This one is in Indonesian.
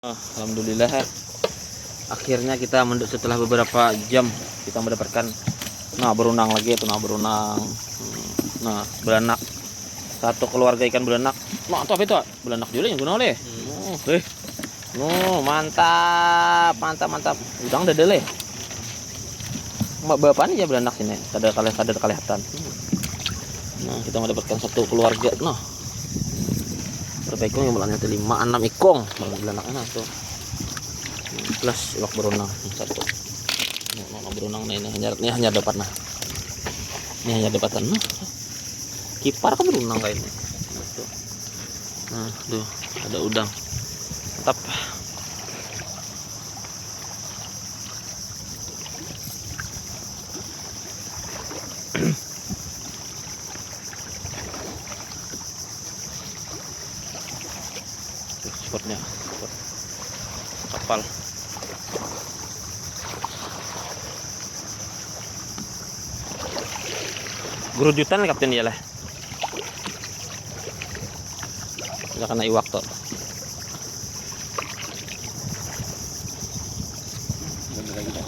Alhamdulillah, akhirnya kita setelah beberapa jam kita mendapatkan berunang lagi itu, berunang. Beranak satu keluarga ikan beranak. Mantap itu beranak juga yang guna oleh. Mantap. Udang udah dele. Bapak nih ya beranak sini. Kada kelihatan. Kita mendapatkan satu keluarga. Berapa ikong yang bulannya itu 5-6 ikong beranak tuh. Plus iwak berunang satu. Berunang ini hanya dapat Ini hanya dapatan kipar kan berunang kayak ini. Tuh ada udang. Mantap. Spotnya spot kapal. Gerujutan kapten ya lah. Udah kena iwak tuh. Bener lagi.